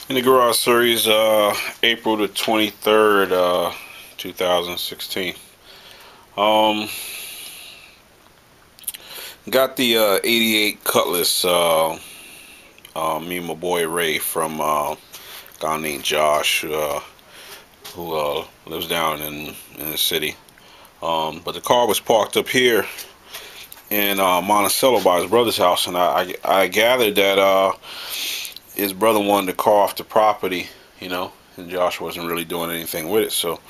In the Garage Series, April the 23rd, 2016. Um, got the 88 Cutlass, me and my boy Ray from a guy named Josh, who lives down in the city. But the car was parked up here in Monticello by his brother's house, and I gathered that his brother wanted the car off the property, and Josh wasn't really doing anything with it. So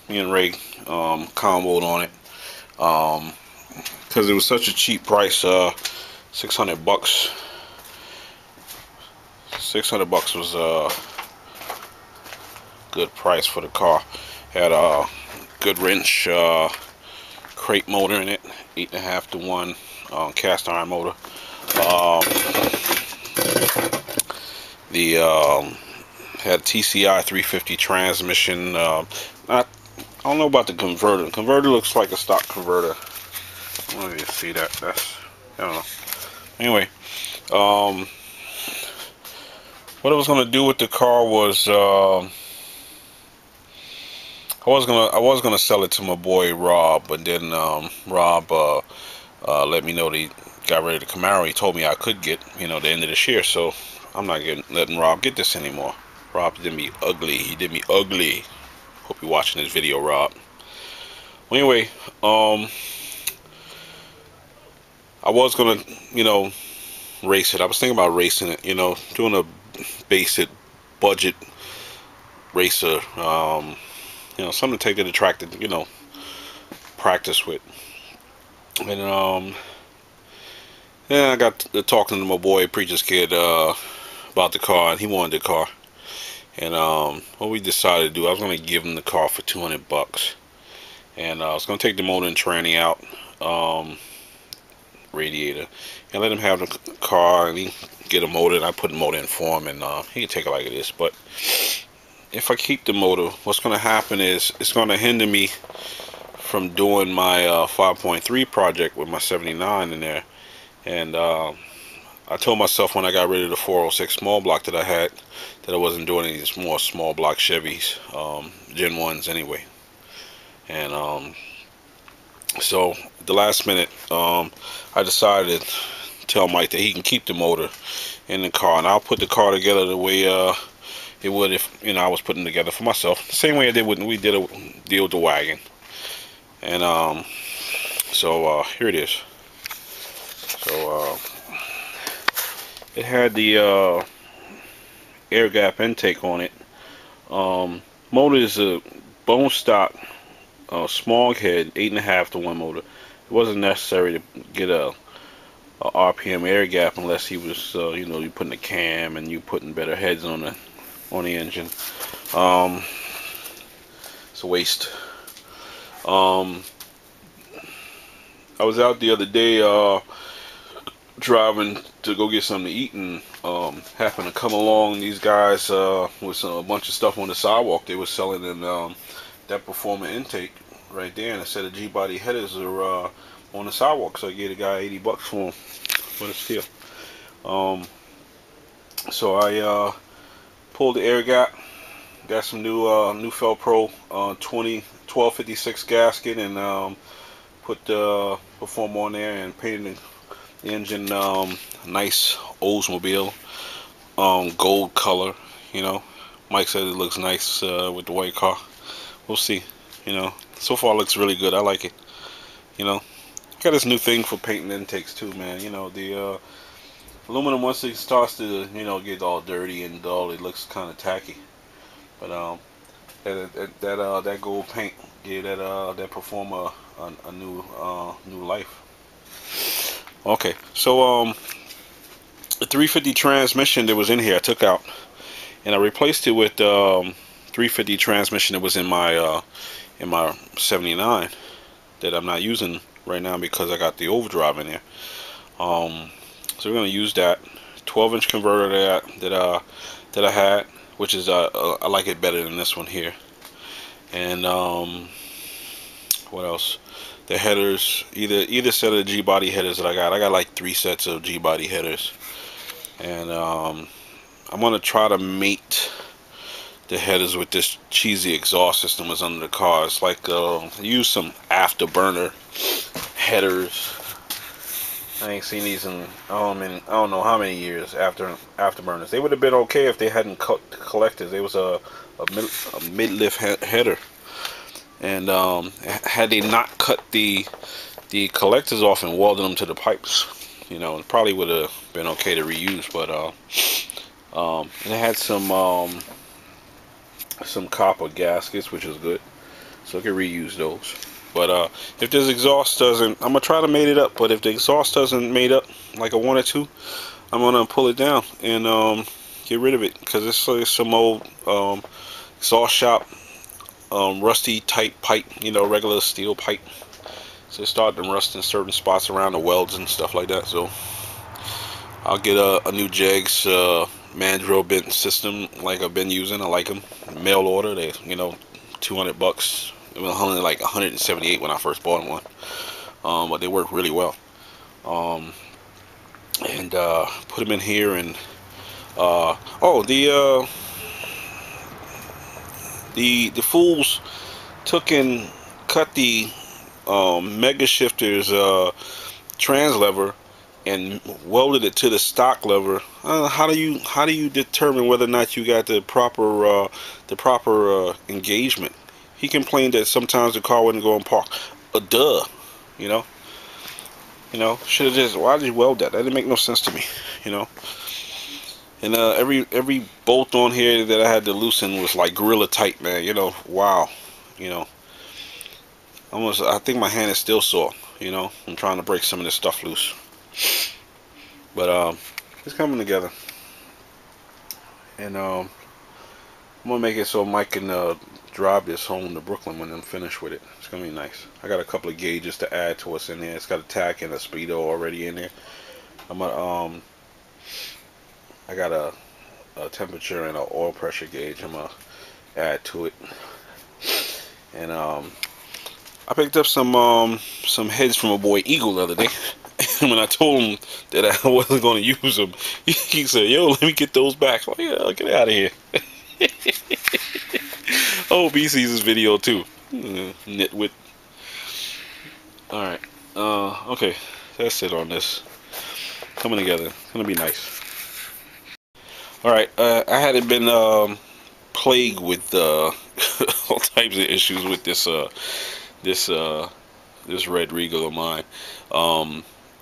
me and Ray comboed on it because it was such a cheap price, $600. $600 was a good price for the car. Had a good wrench crate motor in it, 8.5 to 1 cast iron motor. Um, the had TCI 350 transmission. I don't know about the converter. The converter looks like a stock converter. I don't know if you see that. I don't know. Anyway, what I was gonna do with the car was I was gonna sell it to my boy Rob, but then Rob let me know that he got rid of the Camaro. He told me I could get the end of this year, so I'm not letting Rob get this anymore. Rob did me ugly. He did me ugly. Hope you're watching this video, Rob. Well, anyway, I was gonna race it. I was thinking about racing it. Doing a basic budget racer. Something to take to the track to practice with. And yeah, I got to talking to my boy Preacher's Kid about the car, and he wanted the car. And what we decided to do, I was going to give him the car for $200, and I was going to take the motor and tranny out, radiator, and let him have the car, and he get a motor, and I put the motor in for him, and he can take it like it is. But if I keep the motor, what's going to happen is it's going to hinder me from doing my 5.3 project with my 79 in there. And I told myself when I got rid of the 406 small block that I had that I wasn't doing any more small block Chevys, Gen 1s anyway. And so at the last minute, I decided to tell Mike that he can keep the motor in the car, and I'll put the car together the way it would if I was putting it together for myself, the same way I did when we did a deal with the wagon. And so here it is. So it had the air gap intake on it. Motor is a bone stock small head 8.5 to 1 motor. It wasn't necessary to get a RPM air gap unless he was you putting a cam and you putting better heads on the engine. It's a waste. I was out the other day driving to go get something to eat, and happened to come along these guys with a bunch of stuff on the sidewalk. They were selling in that Performer intake right there, and a set of G-body headers are on the sidewalk. So I gave the guy $80 for them. What a steal. So I pulled the air gap, got some new Felpro 1256 gasket, and put the Performer on there and painted the engine nice Oldsmobile gold color. Mike said it looks nice with the white car. We'll see. So far it looks really good. I like it. Got this new thing for painting intakes too, man. The aluminum, once it starts to get all dirty and dull, it looks kind of tacky. But that gold paint gave that Performer a new life. Okay, so the 350 transmission that was in here I took out, and I replaced it with 350 transmission that was in my 79 that I'm not using right now because I got the overdrive in there. So we're gonna use that 12-inch converter that I had, which is I like it better than this one here. And what else? The headers, either set of G-body headers that I got like 3 sets of G-body headers. And I'm gonna try to mate the headers with this cheesy exhaust system that's under the car. It's like use some afterburner headers. I ain't seen these in I don't know how many years. Afterburners. They would have been okay if they hadn't cut the collectors. It was a mid-lift header, and had they not cut the collectors off and welded them to the pipes, you know, it probably would have been okay to reuse. But and it had some copper gaskets, which is good, so I could reuse those. But if this exhaust doesn't, I'm gonna try to mate it up. But if the exhaust doesn't mate up, like a 1 or 2, I'm gonna pull it down and get rid of it, because it's like some old exhaust shop rusty type pipe, you know, regular steel pipe. So it started to rust in certain spots around the welds and stuff like that. So I'll get a new Jegs mandrel bent system like I've been using. I like them. Mail order. They, you know, $200. It was only like 178 when I first bought one. But they work really well. And put them in here, and oh, the fools took and cut the mega shifter's trans lever and welded it to the stock lever. How do you determine whether or not you got the proper engagement? He complained that sometimes the car wouldn't go in park. Duh, you know. Should have just, why did you weld that? That didn't make no sense to me, you know. And every bolt on here that I had to loosen was like gorilla tight, man. You know, wow, you know. Almost, I think my hand is still sore. You know, I'm trying to break some of this stuff loose. But it's coming together, and I'm gonna make it so Mike can drive this home to Brooklyn when I'm finished with it. It's gonna be nice. I got a couple of gauges to add to what's in there. It's got a tach and a speedo already in there. I'm gonna I got a temperature and an oil pressure gauge. I'm gonna add to it, and I picked up some heads from a boy Eagle the other day. And when I told him that I wasn't going to use them, he said, "Yo, let me get those back." I'm like, yeah, get out of here. I hope he sees this video too. Nitwit. All right. Okay. That's it on this. Coming together. It's gonna be nice. All right. I hadn't been plagued with all types of issues with this red Regal of mine.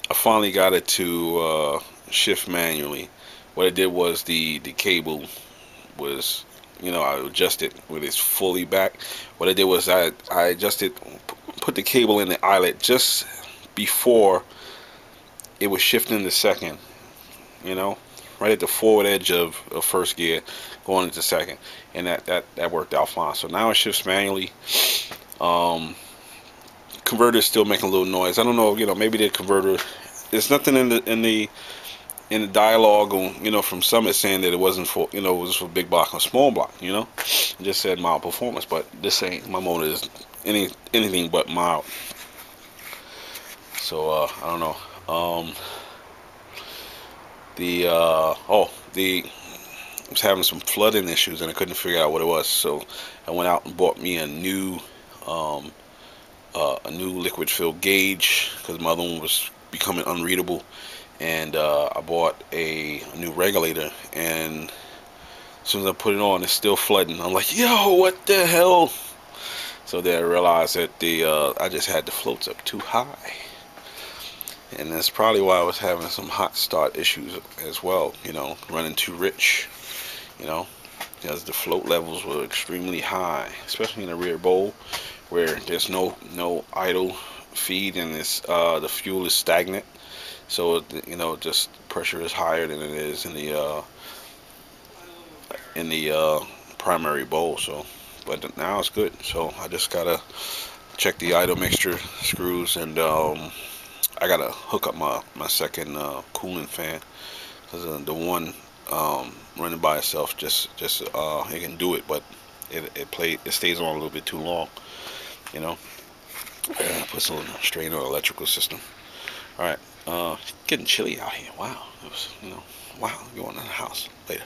I finally got it to shift manually. What I did was the cable was, you know, I adjusted when it's fully back. What I did was I adjusted, put the cable in the eyelet just before it was shifting to second, you know, right at the forward edge of first gear going into second, and that worked out fine. So now it shifts manually. Converter is still making a little noise. I don't know, you know, maybe the converter, there's nothing in the dialogue, you know, from Summit saying that it wasn't for, you know, it was for big block or small block, you know. It just said mild performance, but this ain't, my motor is anything but mild. So I don't know. I was having some flooding issues and I couldn't figure out what it was. So I went out and bought me a new liquid filled gauge, because my other one was becoming unreadable. And I bought a new regulator, and as soon as I put it on, it's still flooding. I'm like, yo, what the hell? So then I realized that I just had the floats up too high, and that's probably why I was having some hot start issues as well. You know, running too rich. You know, because the float levels were extremely high, especially in the rear bowl, where there's no idle feed, and this the fuel is stagnant. So, you know, just pressure is higher than it is in the primary bowl. So, but now it's good. So I just gotta check the idle mixture screws, and I gotta hook up my second cooling fan, because the one running by itself just it can do it, but it stays on a little bit too long. You know, puts a little strain on the electrical system. All right. Getting chilly out here. Wow. It was, you know, wow, going in the house later.